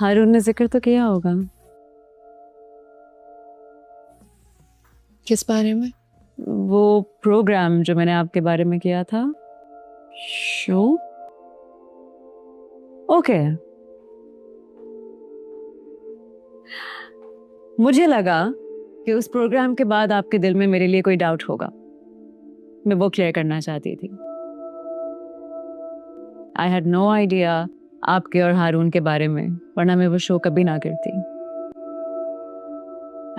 हारून ने जिक्र तो किया होगा। किस बारे में? वो प्रोग्राम जो मैंने आपके बारे में किया था। शो? ओके। मुझे लगा कि उस प्रोग्राम के बाद आपके दिल में मेरे लिए कोई डाउट होगा। मैं वो क्लियर करना चाहती थी। आई हैड नो आइडिया आपके और हारून के बारे में, वरना मैं वो शो कभी ना करती।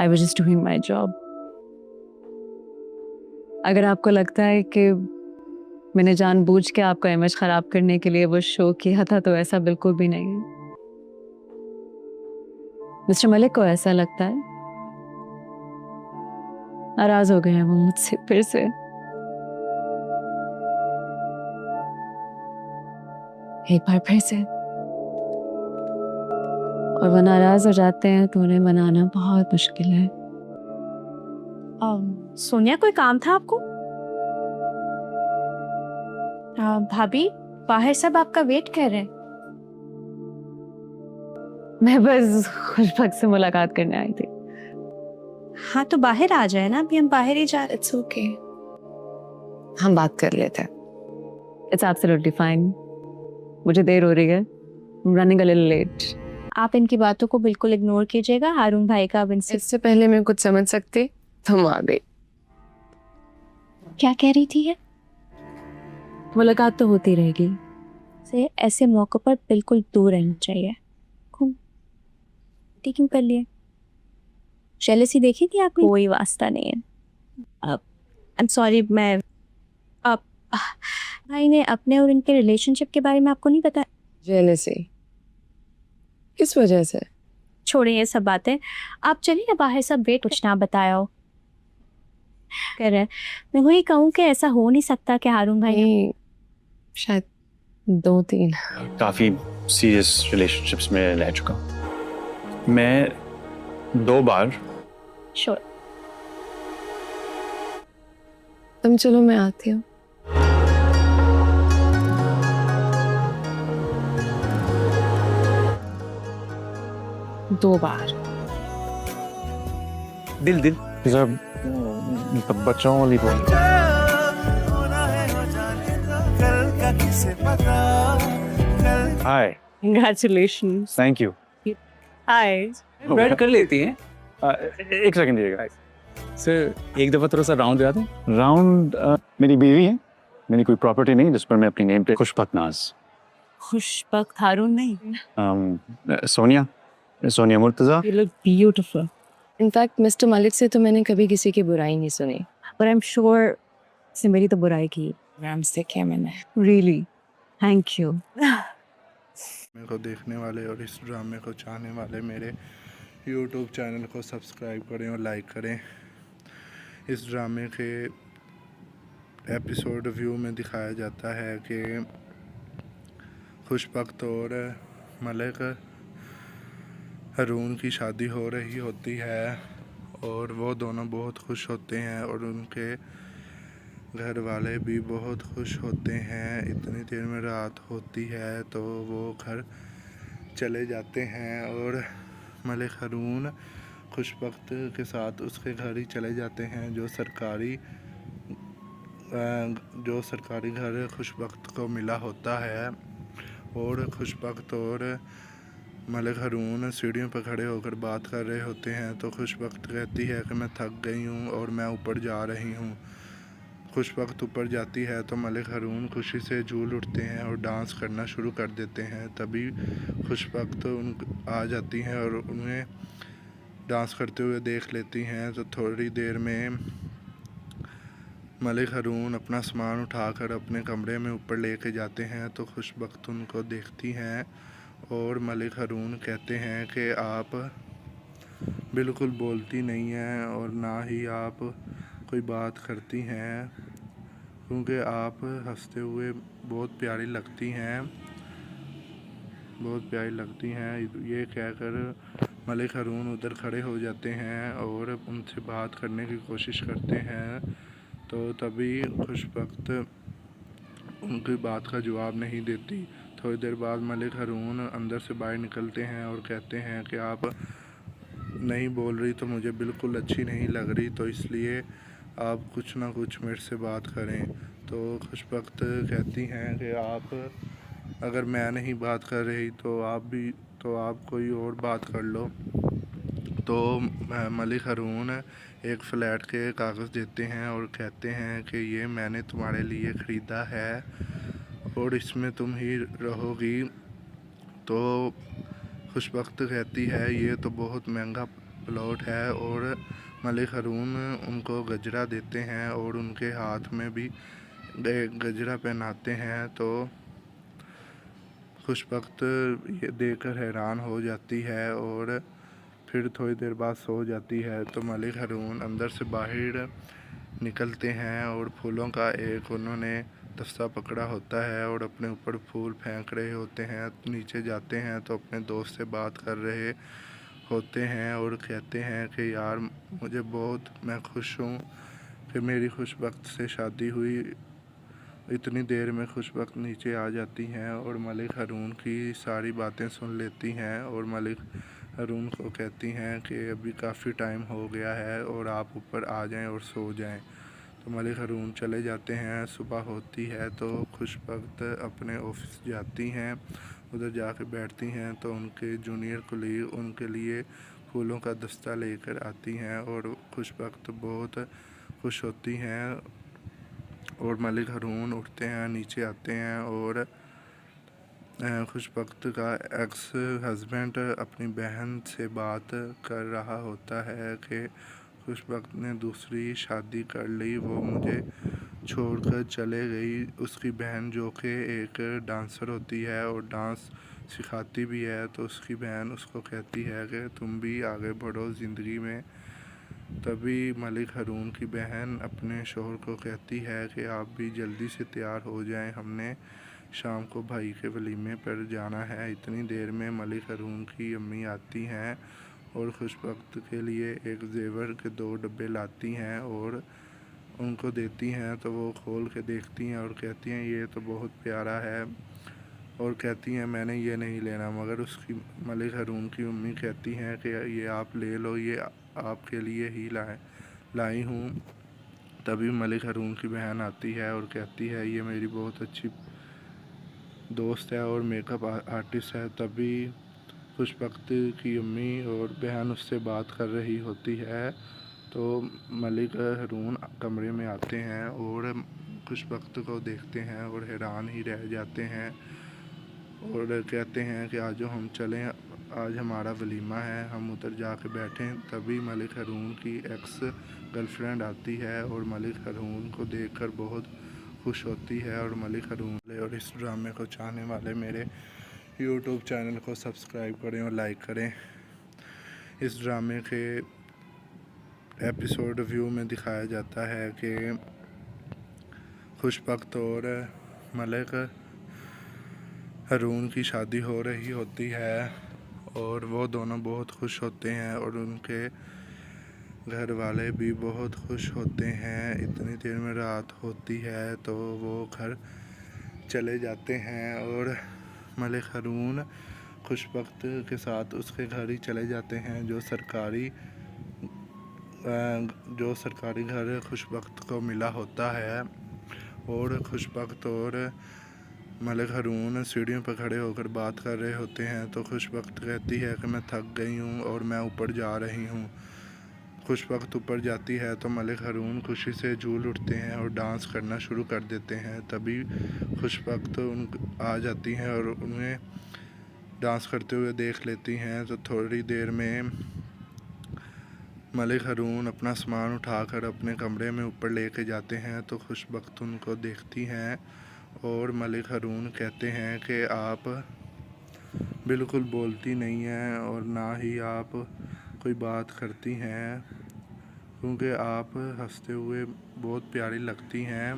I was just doing my job. अगर आपको लगता है कि मैंने जानबूझ के आपका इमेज खराब करने के लिए वो शो किया था, तो ऐसा बिल्कुल भी नहीं है। मिस्टर मलिक को ऐसा लगता है। नाराज हो गए हैं वो मुझसे फिर से। एक बार फिर से। और वो नाराज हो जाते हैं तो उन्हें मनाना बहुत मुश्किल है। सोनिया, कोई काम था आपको? भाभी, बाहर सब आपका वेट कर रहे हैं। मैं बस खुशबक से मुलाकात करने आई थी। हाँ तो बाहर आ जाए ना, अभी हम बाहर ही जा रहे। इट्स ओके, हम बात कर लेते हैं। It's absolutely fine. मुझे देर हो रही है। Running a little late. आप इनकी बातों को बिल्कुल इग्नोर कीजिएगा। हारून भाई का अब इनसे इससे पहले मैं कुछ समझ सकती, तुम आ गई। क्या कह रही थी ये? मुलाकात तो होती रहेगी। से ऐसे मौकों पर बिल्कुल दूर रहना चाहिए। टीकिंग कर लिए। जेलसी देखी थी आपने? कोई वास्ता नहीं है। अब आई एम सॉरी, मैं अब भाई ने अपने और इनके रिलेशनशिप के बारे में आपको नहीं बताया? जेलसी किस वजह से? छोड़िए ये सब बातें। आप चलिए ना बाहर, सब वेट कुछ ना बताया हो कह रहे हैं। मैं वही कहूँ कि ऐसा हो नहीं सकता कि हारून भाई नहीं, शायद 2-3। काफ़ी सीरियस रिलेशनशिप्स में रह चुका हूँ। मैं 2 बार। श्योर। तुम चलो, मैं आती हूँ। दो बार। दिल दिल बच्चों वाली बोल। Hi, congratulations. Thank you. Hi. Braid कर लेती हैं। एक सेकंड दीजिएगा। सर एक दफ़ा थोड़ा सा राउंड दिला दें। राउंड मेरी बीवी है। मेरी कोई प्रॉपर्टी नहीं जिस पर मैं अपनी नेम पे खुशबक नाज। खुशबक हारून नहीं। Sonia Murtaza. You look beautiful. In fact mister Malik से तो मैंने कभी किसी की बुराई नहीं सुनी। But I'm sure से मेरी तो बुराई की। प्रोग्राम्स देखे मैंने। Really? Thank you. मेरे को देखने वाले और इस ड्रामे को चाहने वाले मेरे YouTube चैनल को सब्सक्राइब करें और लाइक करें। इस ड्रामे के एपिसोड व्यू में दिखाया जाता है कि खुशबख्त और मलिक हारून की शादी हो रही होती है और वो दोनों बहुत खुश होते हैं और उनके घर वाले भी बहुत खुश होते हैं। इतनी देर में रात होती है तो वो घर चले जाते हैं और मलिक हारून खुशबख्त के साथ उसके घर ही चले जाते हैं जो सरकारी घर खुशबख्त को मिला होता है। और खुशबख्त और मलिक हारून सीढ़ियों पर खड़े होकर बात कर रहे होते हैं तो खुशबख्त कहती है कि मैं थक गई हूँ और मैं ऊपर जा रही हूँ। खुशबख्त ऊपर जाती है तो मलिक हारून खुशी से झूल उठते हैं और डांस करना शुरू कर देते हैं। तभी खुशबख्त आ जाती हैं और उन्हें डांस करते हुए देख लेती हैं। तो थोड़ी देर में मलिक हारून अपना सामान उठाकर अपने कमरे में ऊपर लेके जाते हैं तो खुशबख्त उनको देखती हैं और मलिक हारून कहते हैं कि आप बिल्कुल बोलती नहीं हैं और ना ही आप कोई बात करती हैं क्योंकि आप हंसते हुए बहुत प्यारी लगती हैं। ये कहकर मलिक हारून उधर खड़े हो जाते हैं और उनसे बात करने की कोशिश करते हैं। तो तभी खुशबख्त उनकी बात का जवाब नहीं देती। थोड़ी देर बाद मलिक हारून अंदर से बाहर निकलते हैं और कहते हैं कि आप नहीं बोल रही तो मुझे बिल्कुल अच्छी नहीं लग रही, तो इसलिए आप कुछ ना कुछ मेरे से बात करें। तो खुशबख्त कहती हैं कि आप अगर मैं नहीं बात कर रही तो आप कोई और बात कर लो। तो मलिक हारून एक फ़्लैट के कागज़ देते हैं और कहते हैं कि ये मैंने तुम्हारे लिए ख़रीदा है और इसमें तुम ही रहोगी। तो खुशबख्त कहती है ये तो बहुत महंगा प्लॉट है, और मलिक हारून उनको गजरा देते हैं और उनके हाथ में भी गजरा पहनाते हैं। तो खुशबख्त ये देखकर हैरान हो जाती है और फिर थोड़ी देर बाद सो जाती है। तो मलिक हारून अंदर से बाहर निकलते हैं और फूलों का एक उन्होंने दस्ता पकड़ा होता है और अपने ऊपर फूल फेंक रहे होते हैं। नीचे जाते हैं तो अपने दोस्त से बात कर रहे होते हैं और कहते हैं कि यार मैं खुश हूँ कि मेरी खुशबख्त से शादी हुई। इतनी देर में खुशबख्त नीचे आ जाती हैं और मलिक हारून की सारी बातें सुन लेती हैं और मलिक हारून को कहती हैं कि अभी काफ़ी टाइम हो गया है और आप ऊपर आ जाएं और सो जाएं। तो मलिक हारून चले जाते हैं। सुबह होती है तो खुशबख्त अपने ऑफिस जाती हैं। उधर जाके बैठती हैं तो उनके जूनियर कोलीग उनके लिए फूलों का दस्ता लेकर आती हैं और खुशबख्त बहुत खुश होती हैं। और मलिक हारून उठते हैं, नीचे आते हैं और खुशबख्त का एक्स हस्बैंड अपनी बहन से बात कर रहा होता है कि खुशबख्त ने दूसरी शादी कर ली, वो मुझे छोड़कर चले गई। उसकी बहन जो कि एक डांसर होती है और डांस सिखाती भी है, तो उसकी बहन उसको कहती है कि तुम भी आगे बढ़ो ज़िंदगी में। तभी मलिक हारून की बहन अपने शोहर को कहती है कि आप भी जल्दी से तैयार हो जाएं, हमने शाम को भाई के वलीमे पर जाना है। इतनी देर में मलिक हारून की अम्मी आती हैं और खुशबख्त के लिए एक जेवर के 2 डब्बे लाती हैं और उनको देती हैं। तो वो खोल के देखती हैं और कहती हैं ये तो बहुत प्यारा है, और कहती हैं मैंने ये नहीं लेना। मगर उसकी मलिक हारून की अम्मी कहती हैं कि ये आप ले लो, ये आपके लिए ही लाई हूँ। तभी मलिक हारून की बहन आती है और कहती है ये मेरी बहुत अच्छी दोस्त है और मेकअप आर्टिस्ट है। तभी खुशबख्त की अम्मी और बहन उससे बात कर रही होती है। तो मलिक हारून कमरे में आते हैं और खुशबख्त को देखते हैं और हैरान ही रह जाते हैं और कहते हैं कि आज हम चलें, आज हमारा वलीमा है, हम उधर जाके बैठें। तभी मलिक हारून की एक्स गर्लफ्रेंड आती है और मलिक हारून को देखकर बहुत खुश होती है। और मलिक हारून और इस ड्रामे को चाहने वाले मेरे यूट्यूब चैनल को सब्सक्राइब करें और लाइक करें। इस ड्रामे के एपिसोड रिव्यू में दिखाया जाता है कि खुशबख्त और मलिक हारून की शादी हो रही होती है और वो दोनों बहुत खुश होते हैं और उनके घर वाले भी बहुत खुश होते हैं। इतनी देर में रात होती है तो वो घर चले जाते हैं और मलिक हारून खुशबख्त के साथ उसके घर ही चले जाते हैं, जो सरकारी घर खुशबख्त को मिला होता है। और खुशबख्त और मलिक हारून सीढ़ियों पर खड़े होकर बात कर रहे होते हैं। तो खुशबख्त कहती है कि मैं थक गई हूँ और मैं ऊपर जा रही हूँ। खुशबख्त ऊपर जाती है तो मलिक हारून खुशी से झूल उठते हैं और डांस करना शुरू कर देते हैं। तभी खुशबख्त आ जाती हैं और उन्हें डांस करते हुए देख लेती हैं। तो थोड़ी देर में मलिक हारून अपना सामान उठाकर अपने कमरे में ऊपर लेके जाते हैं। तो खुशबख्त उनको देखती हैं और मलिक हारून कहते हैं कि आप बिल्कुल बोलती नहीं हैं और ना ही आप कोई बात करती हैं, क्योंकि आप हंसते हुए बहुत प्यारी लगती हैं।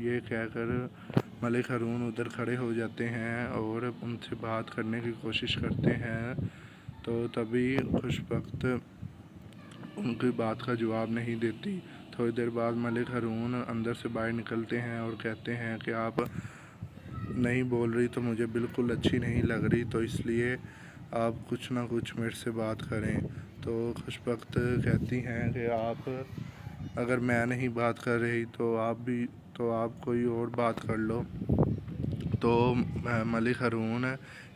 ये कहकर मलिक हारून उधर खड़े हो जाते हैं और उनसे बात करने की कोशिश करते हैं। तो तभी खुशबख्त उनकी बात का जवाब नहीं देती। थोड़ी देर बाद मलिक हारून अंदर से बाहर निकलते हैं और कहते हैं कि आप नहीं बोल रही तो मुझे बिल्कुल अच्छी नहीं लग रही, तो इसलिए आप कुछ ना कुछ मेरे से बात करें। तो खुशबख्त कहती हैं कि आप अगर मैं नहीं बात कर रही तो आप कोई और बात कर लो। तो मलिक हारून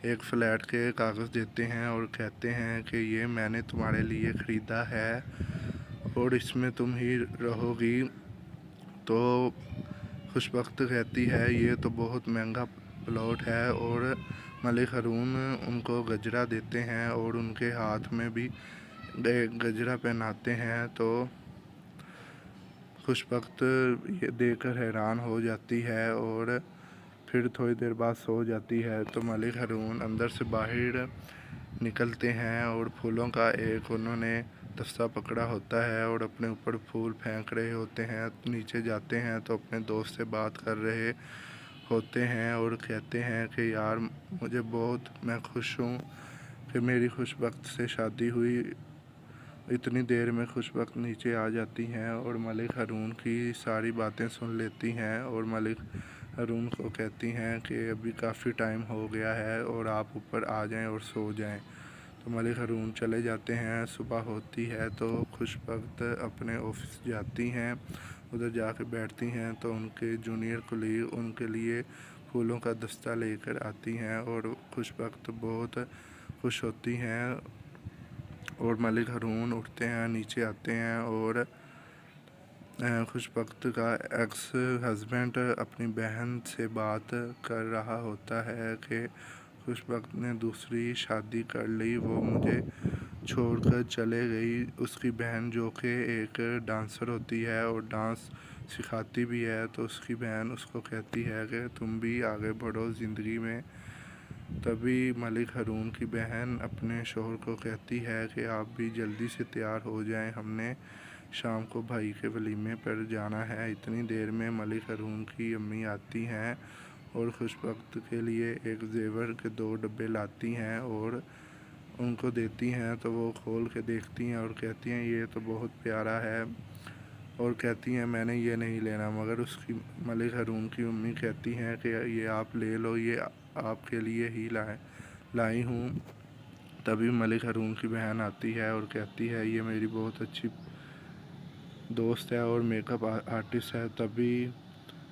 एक फ़्लैट के कागज़ देते हैं और कहते हैं कि ये मैंने तुम्हारे लिए ख़रीदा है और इसमें तुम ही रहोगी। तो खुशबख्त कहती है ये तो बहुत महंगा प्लॉट है, और मलिक हारून उनको गजरा देते हैं और उनके हाथ में भी गजरा पहनाते हैं। तो खुशबख्त ये देखकर हैरान हो जाती है और फिर थोड़ी देर बाद सो जाती है। तो मलिक हारून अंदर से बाहर निकलते हैं और फूलों का एक उन्होंने दस्ता पकड़ा होता है और अपने ऊपर फूल फेंक रहे होते हैं। नीचे जाते हैं तो अपने दोस्त से बात कर रहे होते हैं और कहते हैं कि यार मैं खुश हूँ कि मेरी खुशबख्त से शादी हुई। इतनी देर में खुशबख्त नीचे आ जाती हैं और मलिक हारून की सारी बातें सुन लेती हैं और मलिक हारून को कहती हैं कि अभी काफ़ी टाइम हो गया है और आप ऊपर आ जाएं और सो जाएं। तो मलिक हारून चले जाते हैं। सुबह होती है तो खुशबख्त अपने ऑफिस जाती हैं। उधर जाकर बैठती हैं तो उनके जूनियर कुलीग उनके लिए फूलों का दस्ता लेकर आती हैं और खुशबख्त बहुत खुश होती हैं। और मलिक हारून उठते हैं, नीचे आते हैं और खुशबख्त का एक्स हस्बैंड अपनी बहन से बात कर रहा होता है कि खुशबख्त ने दूसरी शादी कर ली, वो मुझे छोड़कर चले गई। उसकी बहन जो कि एक डांसर होती है और डांस सिखाती भी है, तो उसकी बहन उसको कहती है कि तुम भी आगे बढ़ो ज़िंदगी में। तभी मलिक हारून की बहन अपने शौहर को कहती है कि आप भी जल्दी से तैयार हो जाएं, हमने शाम को भाई के वलीमे पर जाना है। इतनी देर में मलिक हारून की अम्मी आती हैं और खुशबख्त के लिए एक जेवर के 2 डब्बे लाती हैं और उनको देती हैं। तो वो खोल के देखती हैं और कहती हैं ये तो बहुत प्यारा है, और कहती हैं मैंने ये नहीं लेना। मगर उसकी मलिक हारून की अम्मी कहती हैं कि ये आप ले लो, ये आपके लिए ही लाई हूँ। तभी मलिक हारून की बहन आती है और कहती है ये मेरी बहुत अच्छी दोस्त है और मेकअप आर्टिस्ट है। तभी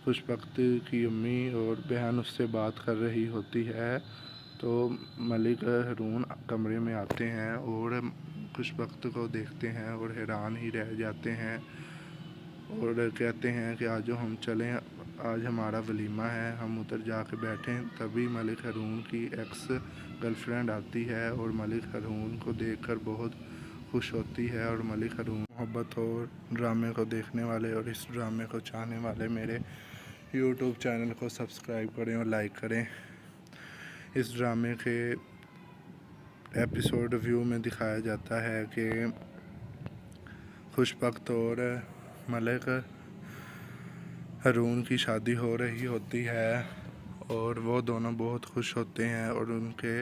खुशबख्त की अम्मी और बहन उससे बात कर रही होती है। तो मलिक हारून कमरे में आते हैं और खुशबख्त को देखते हैं और हैरान ही रह जाते हैं और कहते हैं कि आज हम चलें, आज हमारा वलीमा है, हम उधर जाके बैठें। तभी मलिक हारून की एक्स गर्लफ्रेंड आती है और मलिक हारून को देखकर बहुत खुश होती है। और मलिक हारून मोहब्बत और ड्रामे को देखने वाले और इस ड्रामे को चाहने वाले मेरे यूट्यूब चैनल को सब्सक्राइब करें और लाइक करें। इस ड्रामे के एपिसोड रिव्यू में दिखाया जाता है कि खुशबख्त और मलिक हारून की शादी हो रही होती है और वो दोनों बहुत खुश होते हैं और उनके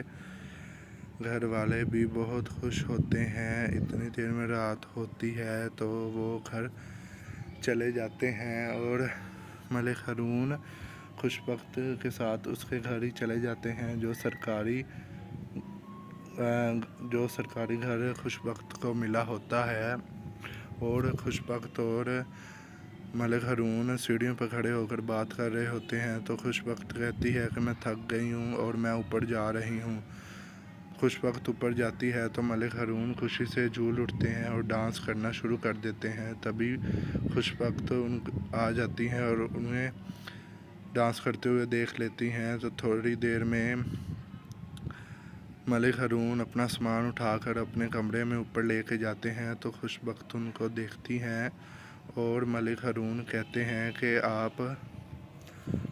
घर वाले भी बहुत खुश होते हैं। इतनी देर में रात होती है तो वो घर चले जाते हैं और मलिक हारून खुशबख्त के साथ उसके घर ही चले जाते हैं, जो सरकारी घर खुशबख्त को मिला होता है। और खुशबख्त और मलिक हारून सीढ़ियों पर खड़े होकर बात कर रहे होते हैं। तो खुशबख्त कहती है कि मैं थक गई हूँ और मैं ऊपर जा रही हूँ। खुशबख्त ऊपर जाती है तो मलिक हारून खुशी से झूल उठते हैं और डांस करना शुरू कर देते हैं। तभी खुशबख्त आ जाती हैं और उन्हें डांस करते हुए देख लेती हैं। तो थोड़ी देर में मलिक हारून अपना सामान उठाकर अपने कमरे में ऊपर लेके जाते हैं। तो खुशबख्त उनको देखती हैं और मलिक हारून कहते हैं कि आप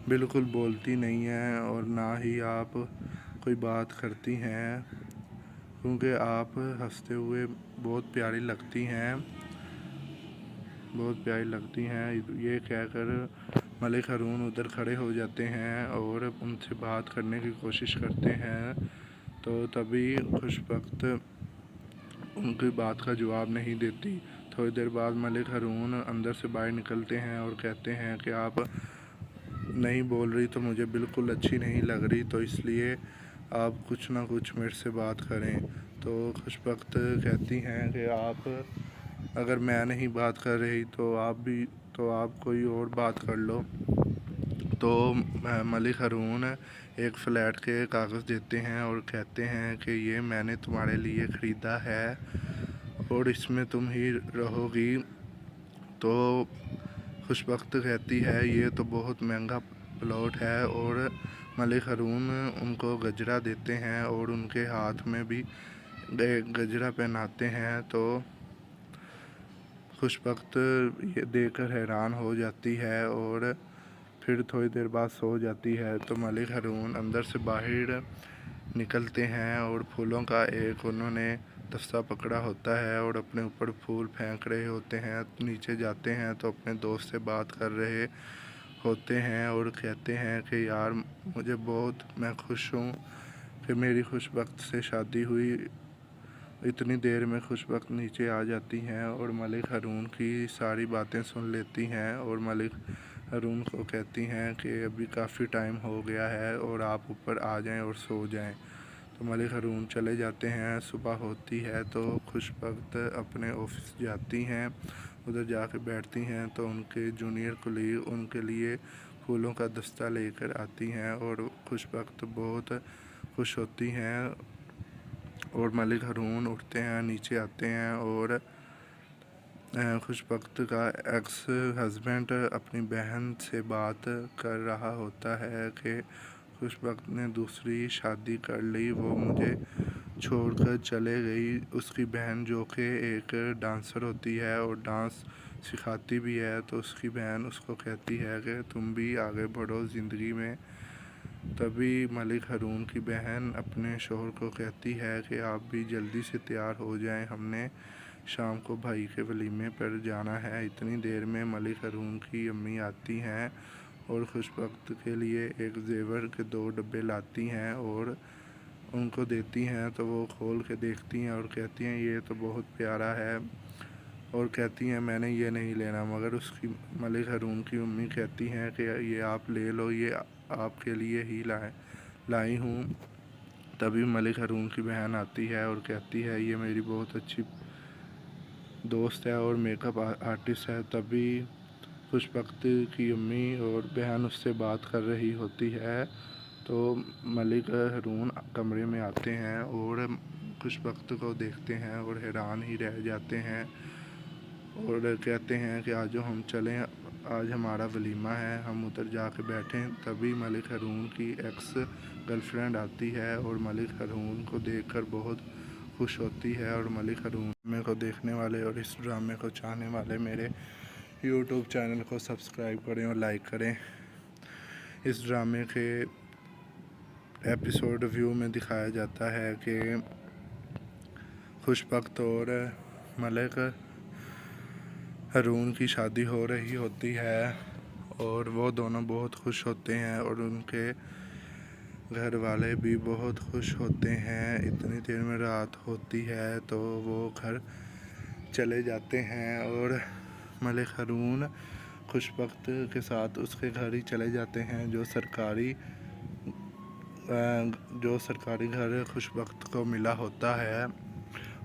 बिल्कुल बोलती नहीं हैं और ना ही आप कोई बात करती हैं, क्योंकि आप हंसते हुए बहुत प्यारी लगती हैं, बहुत प्यारी लगती हैं। ये कहकर मलिक हारून उधर खड़े हो जाते हैं और उनसे बात करने की कोशिश करते हैं। तो तभी खुशबख्त उनकी बात का जवाब नहीं देती। थोड़ी देर बाद मलिक हारून अंदर से बाहर निकलते हैं और कहते हैं कि आप नहीं बोल रही तो मुझे बिल्कुल अच्छी नहीं लग रही, तो इसलिए आप कुछ ना कुछ मेरे से बात करें। तो खुशबख्त कहती हैं कि आप अगर मैं नहीं बात कर रही तो आप कोई और बात कर लो। तो मलिक हारून एक फ़्लैट के कागज़ देते हैं और कहते हैं कि ये मैंने तुम्हारे लिए ख़रीदा है और इसमें तुम ही रहोगी। तो खुशबख्त कहती है ये तो बहुत महंगा प्लॉट है, और मलिक हारून उनको गजरा देते हैं और उनके हाथ में भी गजरा पहनाते हैं। तो खुशबख्त ये देखकर हैरान हो जाती है और फिर थोड़ी देर बाद सो जाती है। तो मलिक हारून अंदर से बाहर निकलते हैं और फूलों का एक उन्होंने दस्ता पकड़ा होता है और अपने ऊपर फूल फेंक रहे होते हैं। नीचे जाते हैं तो अपने दोस्त से बात कर रहे होते हैं और कहते हैं कि यार मैं खुश हूँ कि मेरी खुशबख्त से शादी हुई। इतनी देर में खुशबख्त नीचे आ जाती हैं और मलिक हारून की सारी बातें सुन लेती हैं और मलिक हारून को कहती हैं कि अभी काफ़ी टाइम हो गया है और आप ऊपर आ जाएं और सो जाएं। तो मलिक हारून चले जाते हैं। सुबह होती है तो खुशबख्त अपने ऑफिस जाती हैं। उधर जाके बैठती हैं तो उनके जूनियर कोलीग उनके लिए फूलों का दस्ता लेकर आती हैं और खुशबख्त बहुत खुश होती हैं। और मलिक हारून उठते हैं, नीचे आते हैं और खुशबख्त का एक्स हस्बैंड अपनी बहन से बात कर रहा होता है कि खुशबख्त ने दूसरी शादी कर ली, वो मुझे छोड़कर चले गई। उसकी बहन जो कि एक डांसर होती है और डांस सिखाती भी है, तो उसकी बहन उसको कहती है कि तुम भी आगे बढ़ो ज़िंदगी में। तभी मलिक हारून की बहन अपने शौहर को कहती है कि आप भी जल्दी से तैयार हो जाएं, हमने शाम को भाई के वलीमे पर जाना है। इतनी देर में मलिक हारून की अम्मी आती हैं और खुशबख्त के लिए एक जेवर के 2 डब्बे लाती हैं और उनको देती हैं। तो वो खोल के देखती हैं और कहती हैं ये तो बहुत प्यारा है, और कहती हैं मैंने ये नहीं लेना। मगर उसकी मलिक हारून की अम्मी कहती हैं कि ये आप ले लो, ये आपके लिए ही लाई हूँ। तभी मलिक हारून की बहन आती है और कहती है ये मेरी बहुत अच्छी दोस्त है और मेकअप आर्टिस्ट है। तभी खुशबख्त की अम्मी और बहन उससे बात कर रही होती है। तो मलिक हारून कमरे में आते हैं और खुशबख्त को देखते हैं और हैरान ही रह जाते हैं और कहते हैं कि आज हम चलें, आज हमारा वलीमा है, हम उधर जाके बैठें। तभी मलिक हारून की एक्स गर्लफ्रेंड आती है और मलिक हारून को देखकर बहुत खुश होती है। और मलिक हारून ड्रामे को देखने वाले और इस ड्रामे को चाहने वाले मेरे यूट्यूब चैनल को सब्सक्राइब करें और लाइक करें। इस ड्रामे के एपिसोड रिव्यू में दिखाया जाता है कि खुशबख्त और मलिक हारून की शादी हो रही होती है और वो दोनों बहुत खुश होते हैं और उनके घर वाले भी बहुत खुश होते हैं। इतनी देर में रात होती है तो वो घर चले जाते हैं और मलिक हारून खुशबख्त के साथ उसके घर ही चले जाते हैं, जो सरकारी घर खुशबख्त को मिला होता है।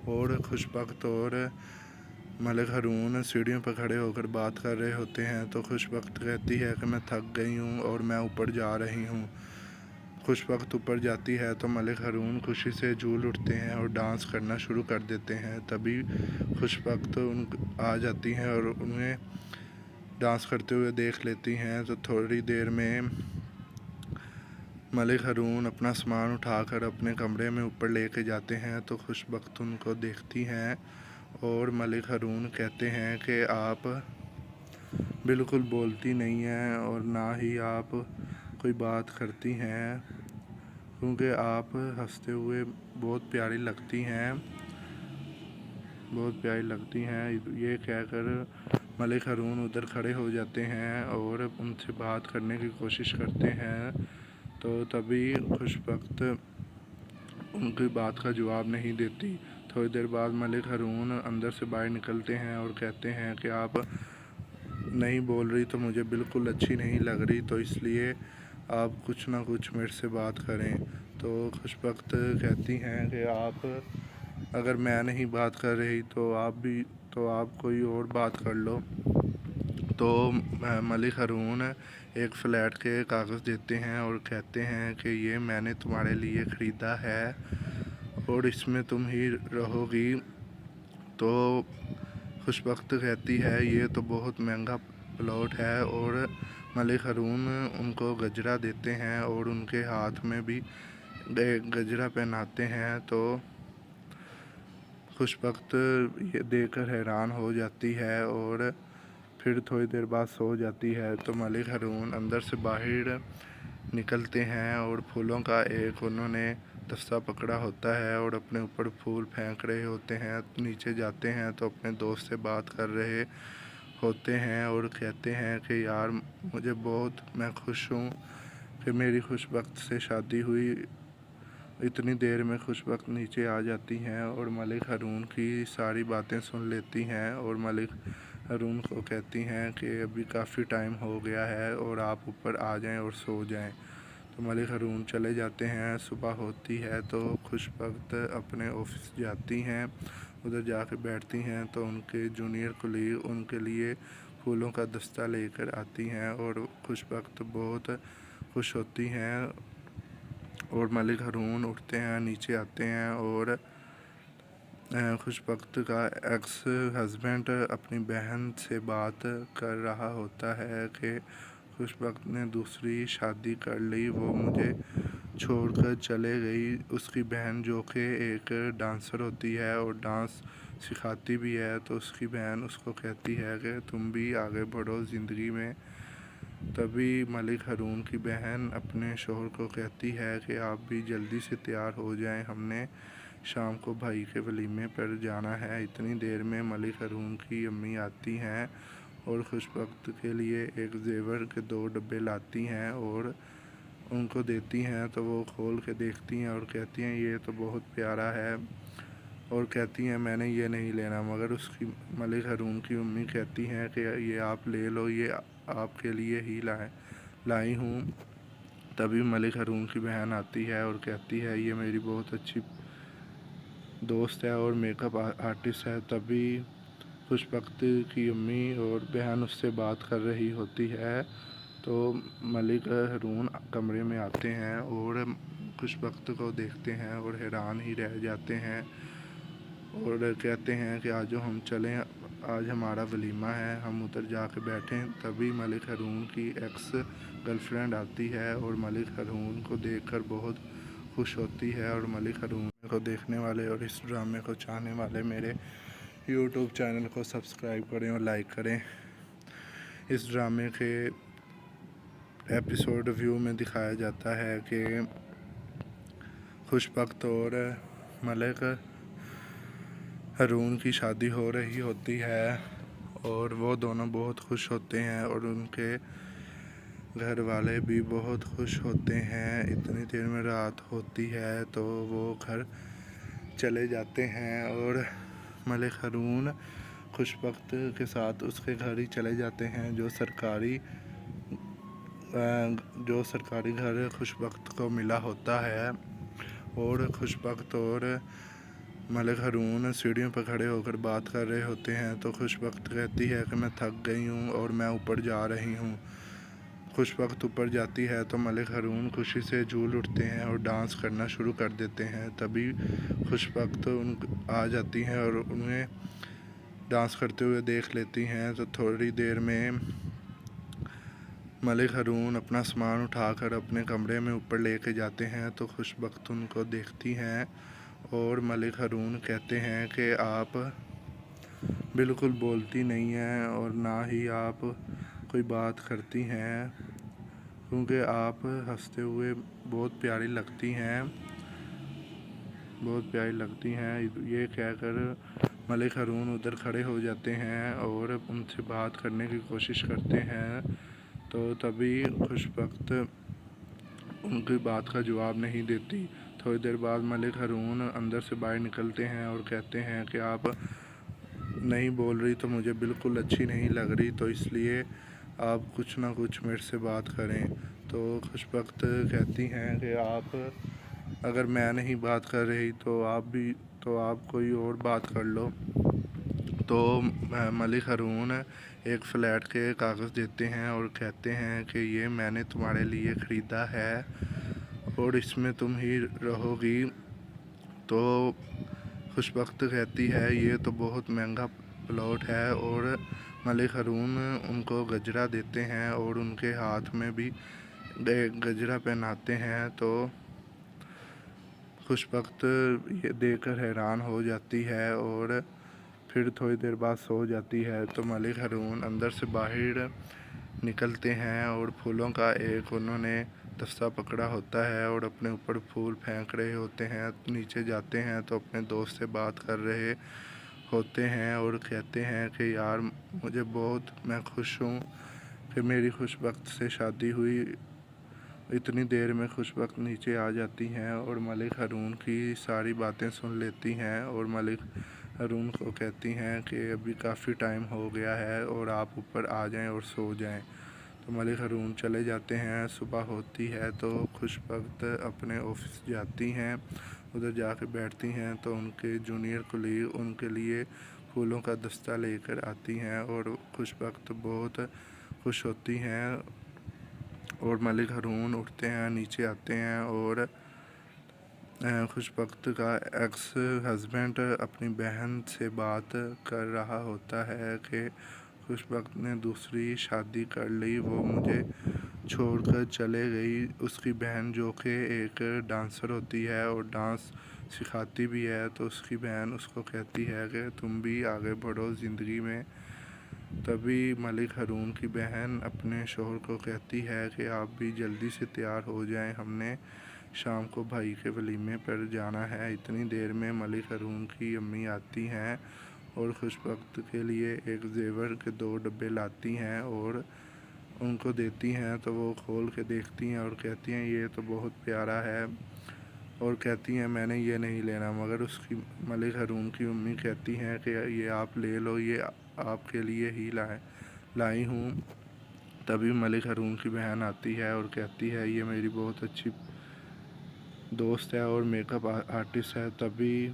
और खुशबख्त और मलिक हारून सीढ़ियों पर खड़े होकर बात कर रहे होते हैं। तो खुशबख्त कहती है कि मैं थक गई हूँ और मैं ऊपर जा रही हूँ। खुशबख्त ऊपर जाती है तो मलिक हारून खुशी से झूल उठते हैं और डांस करना शुरू कर देते हैं। तभी खुशबख्त आ जाती हैं और उन्हें डांस करते हुए देख लेती हैं। तो थोड़ी देर में मलिक हारून अपना सामान उठाकर अपने कमरे में ऊपर लेके जाते हैं। तो खुशबख्त उनको देखती हैं और मलिक हारून कहते हैं कि आप बिल्कुल बोलती नहीं हैं और ना ही आप कोई बात करती हैं, क्योंकि आप हंसते हुए बहुत प्यारी लगती हैं। ये कहकर मलिक हारून उधर खड़े हो जाते हैं और उनसे बात करने की कोशिश करते हैं। तो तभी खुशबख्त उनकी बात का जवाब नहीं देती। थोड़ी देर बाद मलिक हारून अंदर से बाहर निकलते हैं और कहते हैं कि आप नहीं बोल रही तो मुझे बिल्कुल अच्छी नहीं लग रही, तो इसलिए आप कुछ ना कुछ मेरे से बात करें। तो खुशबख्त कहती हैं कि आप अगर मैं नहीं बात कर रही तो आप कोई और बात कर लो। तो मलिक हारून एक फ़्लैट के कागज़ देते हैं और कहते हैं कि ये मैंने तुम्हारे लिए ख़रीदा है और इसमें तुम ही रहोगी। तो खुशबख्त कहती है ये तो बहुत महंगा प्लॉट है, और मलिक हारून उनको गजरा देते हैं और उनके हाथ में भी गजरा पहनाते हैं। तो खुशबख्त ये देखकर हैरान हो जाती है और फिर थोड़ी देर बाद सो जाती है। तो मलिक हारून अंदर से बाहर निकलते हैं और फूलों का एक उन्होंने दस्ता पकड़ा होता है और अपने ऊपर फूल फेंक रहे होते हैं। नीचे जाते हैं तो अपने दोस्त से बात कर रहे होते हैं और कहते हैं कि यार मैं खुश हूँ कि मेरी खुशबख्त से शादी हुई। इतनी देर में खुशबख्त नीचे आ जाती हैं और मलिक हारून की सारी बातें सुन लेती हैं और मलिक हारून को कहती हैं कि अभी काफ़ी टाइम हो गया है और आप ऊपर आ जाएं और सो जाएं। तो मलिक हारून चले जाते हैं। सुबह होती है तो खुशबख्त अपने ऑफिस जाती हैं, उधर जाकर बैठती हैं तो उनके जूनियर कुलीग उनके लिए फूलों का दस्ता लेकर आती हैं और खुशबख्त बहुत खुश होती हैं। और मलिक हारून उठते हैं, नीचे आते हैं और खुशबख्त का एक्स हस्बैंड अपनी बहन से बात कर रहा होता है कि खुशबख्त ने दूसरी शादी कर ली, वो मुझे छोड़कर चले गई। उसकी बहन जो कि एक डांसर होती है और डांस सिखाती भी है, तो उसकी बहन उसको कहती है कि तुम भी आगे बढ़ो ज़िंदगी में। तभी मलिक हारून की बहन अपने शोहर को कहती है कि आप भी जल्दी से तैयार हो जाएं, हमने शाम को भाई के वलीमे पर जाना है। इतनी देर में मलिक हारून की अम्मी आती हैं और खुशबख्त के लिए एक जेवर के 2 डब्बे लाती हैं और उनको देती हैं। तो वो खोल के देखती हैं और कहती हैं ये तो बहुत प्यारा है, और कहती हैं मैंने ये नहीं लेना। मगर उसकी मलिक हारून की अम्मी कहती हैं कि ये आप ले लो, ये आपके लिए ही लाई हूँ। तभी मलिक हारून की बहन आती है और कहती है ये मेरी बहुत अच्छी दोस्त है और मेकअप आर्टिस्ट है। तभी खुशबख्त की अम्मी और बहन उससे बात कर रही होती है। तो मलिक हारून कमरे में आते हैं और खुशबख्त को देखते हैं और हैरान ही रह जाते हैं और कहते हैं कि आज हम चलें, आज हमारा वलीमा है, हम उधर जाके बैठें। तभी मलिक हारून की एक्स गर्लफ्रेंड आती है और मलिक हारून को देखकर बहुत खुश होती है। और मलिक हारून को देखने वाले और इस ड्रामे को चाहने वाले मेरे यूट्यूब चैनल को सब्सक्राइब करें और लाइक करें। इस ड्रामे के एपिसोड रिव्यू में दिखाया जाता है कि खुशबख्त और मलिक हारून की शादी हो रही होती है और वो दोनों बहुत खुश होते हैं और उनके घर वाले भी बहुत खुश होते हैं। इतनी देर में रात होती है तो वो घर चले जाते हैं और मलिक हारून खुशबख्त के साथ उसके घर ही चले जाते हैं, जो सरकारी घर खुशबख्त को मिला होता है। और खुशबख्त और मलिक हारून सीढ़ियों पर खड़े होकर बात कर रहे होते हैं। तो खुशबख्त कहती है कि मैं थक गई हूँ और मैं ऊपर जा रही हूँ। खुशबख्त ऊपर जाती है तो मलिक हारून खुशी से झूल उठते हैं और डांस करना शुरू कर देते हैं। तभी खुशबख्त आ जाती हैं और उन्हें डांस करते हुए देख लेती हैं। तो थोड़ी देर में मलिक हारून अपना सामान उठाकर अपने कमरे में ऊपर लेके जाते हैं। तो खुशबख्त उनको देखती हैं और मलिक हारून कहते हैं कि आप बिल्कुल बोलती नहीं हैं और ना ही आप कोई बात करती हैं, क्योंकि आप हंसते हुए बहुत प्यारी लगती हैं। ये कहकर मलिक हारून उधर खड़े हो जाते हैं और उनसे बात करने की कोशिश करते हैं। तो तभी खुशबख्त उनकी बात का जवाब नहीं देती। थोड़ी देर बाद मलिक हारून अंदर से बाहर निकलते हैं और कहते हैं कि आप नहीं बोल रही तो मुझे बिल्कुल अच्छी नहीं लग रही, तो इसलिए आप कुछ ना कुछ मेरे से बात करें। तो खुशबख्त कहती हैं कि आप अगर मैं नहीं बात कर रही तो आप कोई और बात कर लो। तो मलिक हारून एक फ़्लैट के कागज़ देते हैं और कहते हैं कि ये मैंने तुम्हारे लिए ख़रीदा है और इसमें तुम ही रहोगी। तो खुशबख्त कहती है ये तो बहुत महंगा प्लॉट है, और मलिक हारून उनको गजरा देते हैं और उनके हाथ में भी गजरा पहनाते हैं। तो खुशबख्त ये देखकर हैरान हो जाती है और फिर थोड़ी देर बाद सो जाती है। तो मलिक हारून अंदर से बाहर निकलते हैं और फूलों का एक उन्होंने दस्ता पकड़ा होता है और अपने ऊपर फूल फेंक रहे होते हैं। नीचे जाते हैं तो अपने दोस्त से बात कर रहे होते हैं और कहते हैं कि यार मैं खुश हूँ कि मेरी खुशबख्त से शादी हुई। इतनी देर में खुशबख्त नीचे आ जाती हैं और मलिक हारून की सारी बातें सुन लेती हैं और मलिक हारून को कहती हैं कि अभी काफ़ी टाइम हो गया है और आप ऊपर आ जाएं और सो जाएं। तो मलिक हारून चले जाते हैं। सुबह होती है तो खुशबख्त अपने ऑफिस जाती हैं, उधर जाकर बैठती हैं तो उनके जूनियर कुलीग उनके लिए फूलों का दस्ता लेकर आती हैं और खुशबख्त बहुत खुश होती हैं। और मलिक हारून उठते हैं, नीचे आते हैं और खुशबख्त का एक्स हस्बैंड अपनी बहन से बात कर रहा होता है कि खुशबख्त ने दूसरी शादी कर ली, वो मुझे छोड़कर चले गई। उसकी बहन जो कि एक डांसर होती है और डांस सिखाती भी है, तो उसकी बहन उसको कहती है कि तुम भी आगे बढ़ो ज़िंदगी में। तभी मलिक हारून की बहन अपने शोहर को कहती है कि आप भी जल्दी से तैयार हो जाएं, हमने शाम को भाई के वलीमे पर जाना है। इतनी देर में मलिक हारून की अम्मी आती हैं और खुशबख्त के लिए एक जेवर के 2 डब्बे लाती हैं और उनको देती हैं। तो वो खोल के देखती हैं और कहती हैं ये तो बहुत प्यारा है, और कहती हैं मैंने ये नहीं लेना। मगर उसकी मलिक हारून की अम्मी कहती हैं कि ये आप ले लो, ये आपके लिए ही लाई हूँ। तभी मलिक हारून की बहन आती है और कहती है ये मेरी बहुत अच्छी दोस्त है और मेकअप आर्टिस्ट है। तभी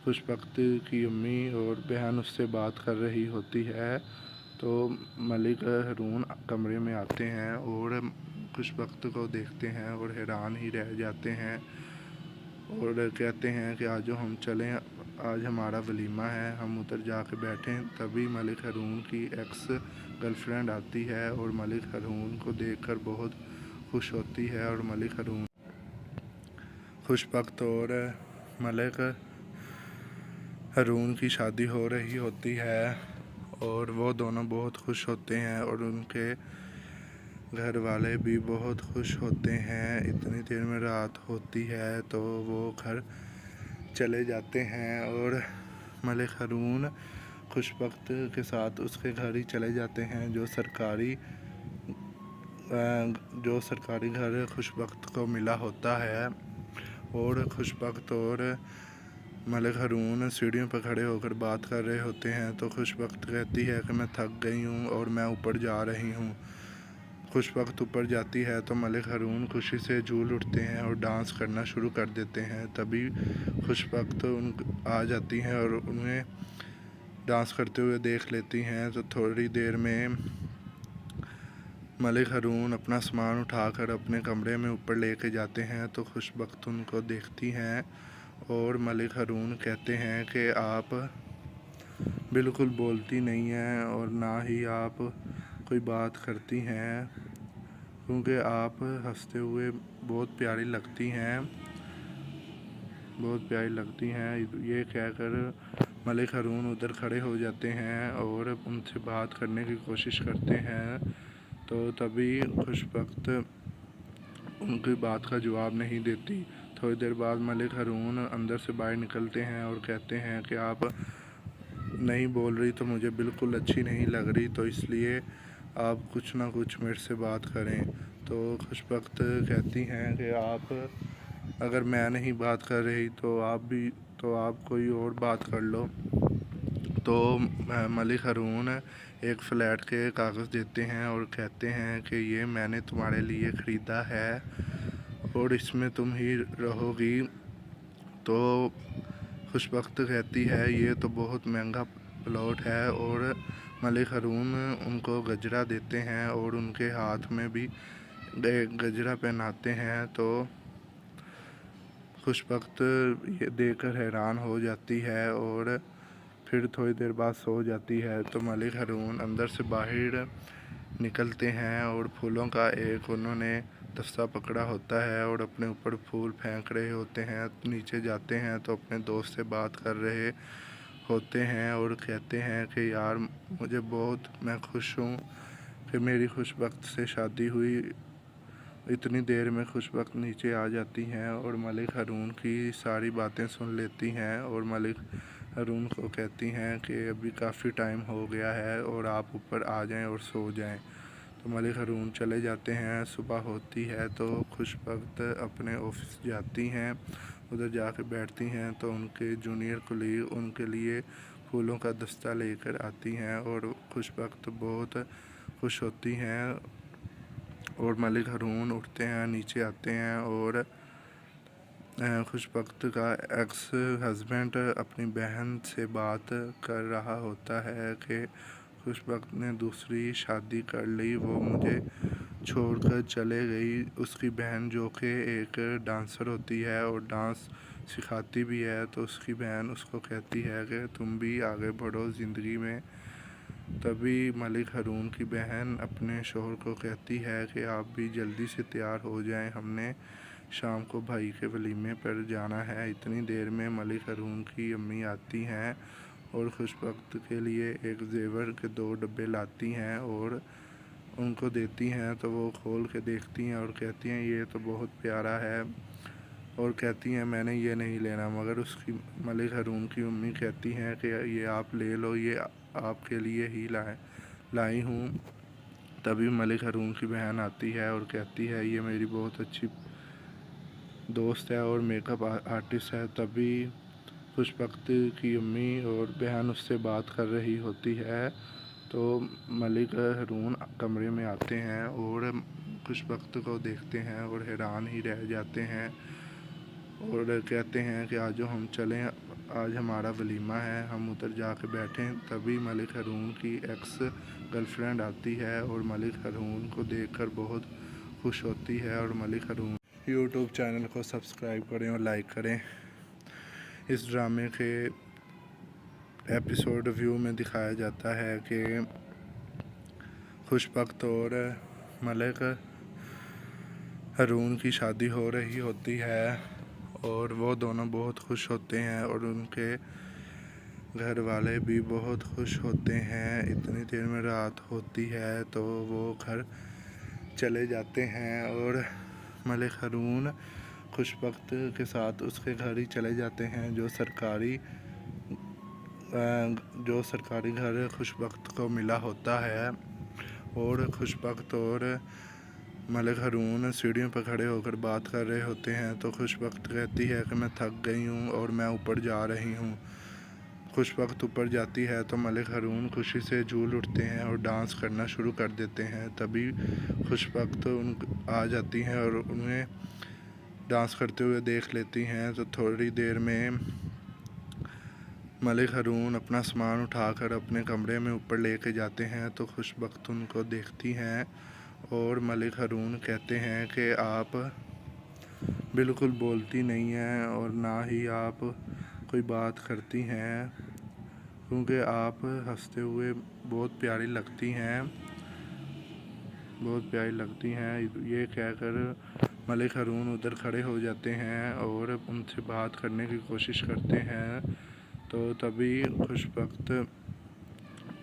खुशबख्त की अम्मी और बहन उससे बात कर रही होती है। तो मलिक हारून कमरे में आते हैं और खुशबख्त को देखते हैं और हैरान ही रह जाते हैं और कहते हैं कि आज हम चलें, आज हमारा वलीमा है, हम उधर जाके बैठें। तभी मलिक हारून की एक्स गर्लफ्रेंड आती है और मलिक हारून को देखकर बहुत खुश होती है। और मलिक हारून खुशबख्त और मलिक हारून की शादी हो रही होती है और वो दोनों बहुत खुश होते हैं और उनके घर वाले भी बहुत खुश होते हैं। इतनी देर में रात होती है तो वो घर चले जाते हैं और मलिक हारून खुशबख्त के साथ उसके घर ही चले जाते हैं, जो सरकारी घर खुशबख्त को मिला होता है। और खुशबख्त और मलिक हारून सीढ़ियों पर खड़े होकर बात कर रहे होते हैं। तो खुशबख्त कहती है कि मैं थक गई हूँ और मैं ऊपर जा रही हूँ। खुशबख्त ऊपर जाती है तो मलिक हारून खुशी से झूल उठते हैं और डांस करना शुरू कर देते हैं। तभी खुशबख्त आ जाती हैं और उन्हें डांस करते हुए देख लेती हैं। तो थोड़ी देर में मलिक हारून अपना सामान उठाकर अपने कमरे में ऊपर लेके जाते हैं। तो खुशबख्त उनको देखती हैं और मलिक हारून कहते हैं कि आप बिल्कुल बोलती नहीं हैं और ना ही आप कोई बात करती हैं, क्योंकि आप हंसते हुए बहुत प्यारी लगती हैं, बहुत प्यारी लगती हैं। ये कहकर मलिक हारून उधर खड़े हो जाते हैं और उनसे बात करने की कोशिश करते हैं। तो तभी खुशबख्त उनकी बात का जवाब नहीं देती। थोड़ी देर बाद मलिक हारून अंदर से बाहर निकलते हैं और कहते हैं कि आप नहीं बोल रही तो मुझे बिल्कुल अच्छी नहीं लग रही, तो इसलिए आप कुछ ना कुछ मेरे से बात करें। तो खुशबख्त कहती हैं कि आप अगर मैं नहीं बात कर रही तो आप कोई और बात कर लो। तो मलिक हारून एक फ़्लैट के कागज़ देते हैं और कहते हैं कि ये मैंने तुम्हारे लिए ख़रीदा है और इसमें तुम ही रहोगी। तो खुशबख्त कहती है ये तो बहुत महंगा प्लॉट है, और मलिक हारून उनको गजरा देते हैं और उनके हाथ में भी गजरा पहनाते हैं। तो खुशबख्त ये देखकर हैरान हो जाती है और फिर थोड़ी देर बाद सो जाती है। तो मलिक हारून अंदर से बाहर निकलते हैं और फूलों का एक उन्होंने दस्ता पकड़ा होता है और अपने ऊपर फूल फेंक रहे होते हैं। नीचे जाते हैं तो अपने दोस्त से बात कर रहे होते हैं और कहते हैं कि यार मैं खुश हूँ कि मेरी खुशबख्त से शादी हुई। इतनी देर में खुशबख्त नीचे आ जाती हैं और मलिक हारून की सारी बातें सुन लेती हैं और मलिक हारून को कहती हैं कि अभी काफ़ी टाइम हो गया है और आप ऊपर आ जाएं और सो जाएं। तो मलिक हारून चले जाते हैं। सुबह होती है तो खुशबख्त अपने ऑफिस जाती हैं। उधर जाके बैठती हैं तो उनके जूनियर कुलीग उनके लिए फूलों का दस्ता लेकर आती हैं और खुशबख्त बहुत खुश होती हैं। और मलिक हारून उठते हैं, नीचे आते हैं और खुशबख्त का एक्स हस्बैंड अपनी बहन से बात कर रहा होता है कि खुशबख्त ने दूसरी शादी कर ली, वो मुझे छोड़कर चले गई। उसकी बहन जो कि एक डांसर होती है और डांस सिखाती भी है, तो उसकी बहन उसको कहती है कि तुम भी आगे बढ़ो ज़िंदगी में। तभी मलिक हारून की बहन अपने शोहर को कहती है कि आप भी जल्दी से तैयार हो जाएं, हमने शाम को भाई के वलीमे पर जाना है। इतनी देर में मलिक हारून की अम्मी आती हैं और खुशबख्त के लिए एक जेवर के 2 डब्बे लाती हैं और उनको देती हैं। तो वो खोल के देखती हैं और कहती हैं ये तो बहुत प्यारा है, और कहती हैं मैंने ये नहीं लेना। मगर उसकी मलिक हारून की अम्मी कहती हैं कि ये आप ले लो, ये आपके लिए ही लाई हूँ। तभी मलिक हारून की बहन आती है और कहती है ये मेरी बहुत अच्छी दोस्त है और मेकअप आर्टिस्ट है। तभी खुशबख्त की अम्मी और बहन उससे बात कर रही होती है। तो मलिक हारून कमरे में आते हैं और खुशबख्त को देखते हैं और हैरान ही रह जाते हैं और कहते हैं कि आज हम चलें, आज हमारा वलीमा है, हम उधर जाके बैठें। तभी मलिक हारून की एक्स गर्लफ्रेंड आती है और मलिक हारून को देखकर बहुत खुश होती है। और मलिक हारून यूट्यूब चैनल को सब्सक्राइब करें और लाइक करें। इस ड्रामे के एपिसोड व्यू में दिखाया जाता है कि खुशबख्त और मलिक हारून की शादी हो रही होती है और वो दोनों बहुत खुश होते हैं और उनके घर वाले भी बहुत खुश होते हैं। इतनी देर में रात होती है तो वो घर चले जाते हैं और मलिक हारून खुशबख्त के साथ उसके घर ही चले जाते हैं, जो सरकारी घर खुशबख्त को मिला होता है। और खुशबख्त और मलिक हारून सीढ़ियों पर खड़े होकर बात कर रहे होते हैं। तो खुशबख्त कहती है कि मैं थक गई हूँ और मैं ऊपर जा रही हूँ। खुशबख्त ऊपर जाती है तो मलिक हारून खुशी से झूल उठते हैं और डांस करना शुरू कर देते हैं। तभी खुशबख्त आ जाती हैं और उन्हें डांस करते हुए देख लेती हैं। तो थोड़ी देर में मलिक हारून अपना सामान उठाकर अपने कमरे में ऊपर लेके जाते हैं। तो खुशबख्त उनको देखती हैं और मलिक हारून कहते हैं कि आप बिल्कुल बोलती नहीं हैं और ना ही आप कोई बात करती हैं, क्योंकि आप हंसते हुए बहुत प्यारी लगती हैं। ये कहकर मलिक हारून उधर खड़े हो जाते हैं और उनसे बात करने की कोशिश करते हैं। तो तभी खुशबख्त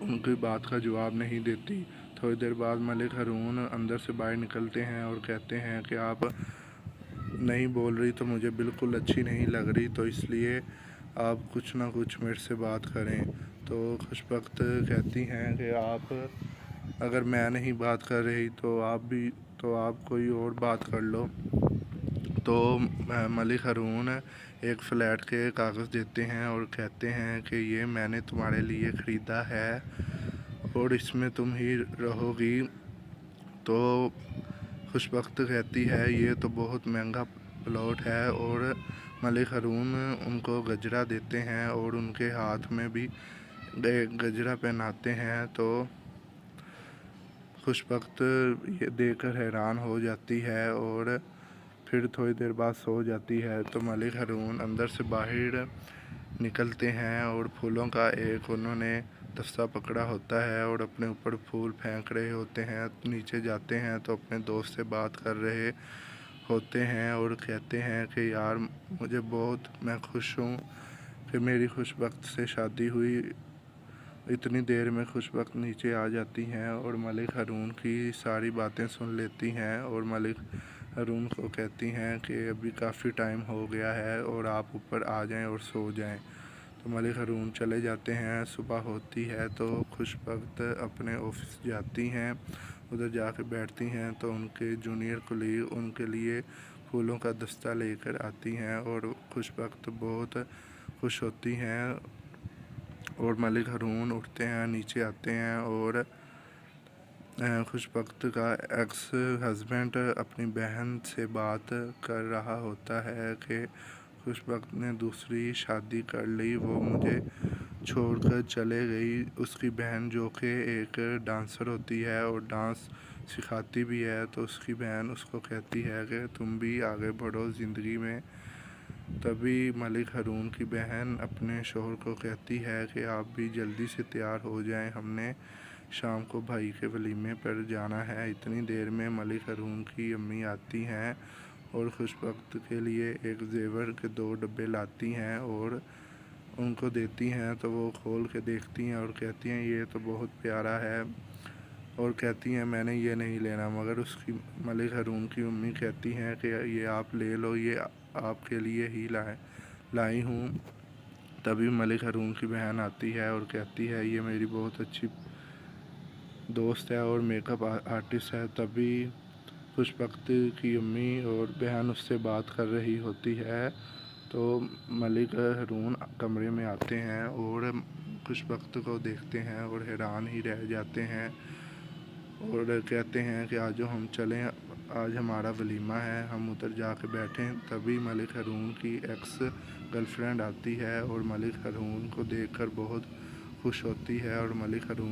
उनकी बात का जवाब नहीं देती। थोड़ी देर बाद मलिक हारून अंदर से बाहर निकलते हैं और कहते हैं कि आप नहीं बोल रही तो मुझे बिल्कुल अच्छी नहीं लग रही, तो इसलिए आप कुछ ना कुछ मेरे से बात करें। तो खुशबख्त कहती हैं कि आप अगर मैं नहीं बात कर रही तो आप कोई और बात कर लो। तो मलिक हारून एक फ़्लैट के कागज़ देते हैं और कहते हैं कि ये मैंने तुम्हारे लिए ख़रीदा है और इसमें तुम ही रहोगी। तो खुशबख्त कहती है ये तो बहुत महंगा प्लॉट है और मलिक हारून उनको गजरा देते हैं और उनके हाथ में भी गजरा पहनाते हैं। तो खुशबख्त ये देखकर हैरान हो जाती है और फिर थोड़ी देर बाद सो जाती है। तो मलिक हारून अंदर से बाहर निकलते हैं और फूलों का एक उन्होंने दस्ता पकड़ा होता है और अपने ऊपर फूल फेंक रहे होते हैं। नीचे जाते हैं तो अपने दोस्त से बात कर रहे होते हैं और कहते हैं कि यार मैं खुश हूँ कि मेरी खुशबख्त से शादी हुई। इतनी देर में खुशबख्त नीचे आ जाती हैं और मलिक हारून की सारी बातें सुन लेती हैं और मलिक हारून को कहती हैं कि अभी काफ़ी टाइम हो गया है और आप ऊपर आ जाएं और सो जाएं। तो मलिक हारून चले जाते हैं। सुबह होती है तो खुशबख्त अपने ऑफिस जाती हैं। उधर जाकर बैठती हैं तो उनके जूनियर कुलीग उनके लिए फूलों का दस्ता लेकर आती हैं और खुशबख्त बहुत खुश होती हैं। और मलिक हारून उठते हैं, नीचे आते हैं और खुशबख्त का एक्स हस्बैंड अपनी बहन से बात कर रहा होता है कि खुशबख्त ने दूसरी शादी कर ली, वो मुझे छोड़कर चले गई। उसकी बहन जो कि एक डांसर होती है और डांस सिखाती भी है, तो उसकी बहन उसको कहती है कि तुम भी आगे बढ़ो ज़िंदगी में। तभी मलिक हारून की बहन अपने शोहर को कहती है कि आप भी जल्दी से तैयार हो जाएं, हमने शाम को भाई के वलीमे पर जाना है। इतनी देर में मलिक हारून की अम्मी आती हैं और खुशबख्त के लिए एक जेवर के 2 डब्बे लाती हैं और उनको देती हैं। तो वो खोल के देखती हैं और कहती हैं ये तो बहुत प्यारा है और कहती हैं मैंने ये नहीं लेना। मगर उसकी मलिक हारून की अम्मी कहती हैं कि ये आप ले लो, ये आपके लिए ही लाई हूँ। तभी मलिक हारून की बहन आती है और कहती है ये मेरी बहुत अच्छी दोस्त है और मेकअप आर्टिस्ट है। तभी खुशबख्त की अम्मी और बहन उससे बात कर रही होती है। तो मलिक हारून कमरे में आते हैं और खुशबख्त को देखते हैं और हैरान ही रह जाते हैं और कहते हैं कि आज हम चलें, आज हमारा वलीमा है, हम उधर जाके बैठें। तभी मलिक हारून की एक्स गर्लफ्रेंड आती है और मलिक हारून को देखकर बहुत खुश होती है और मलिक हारून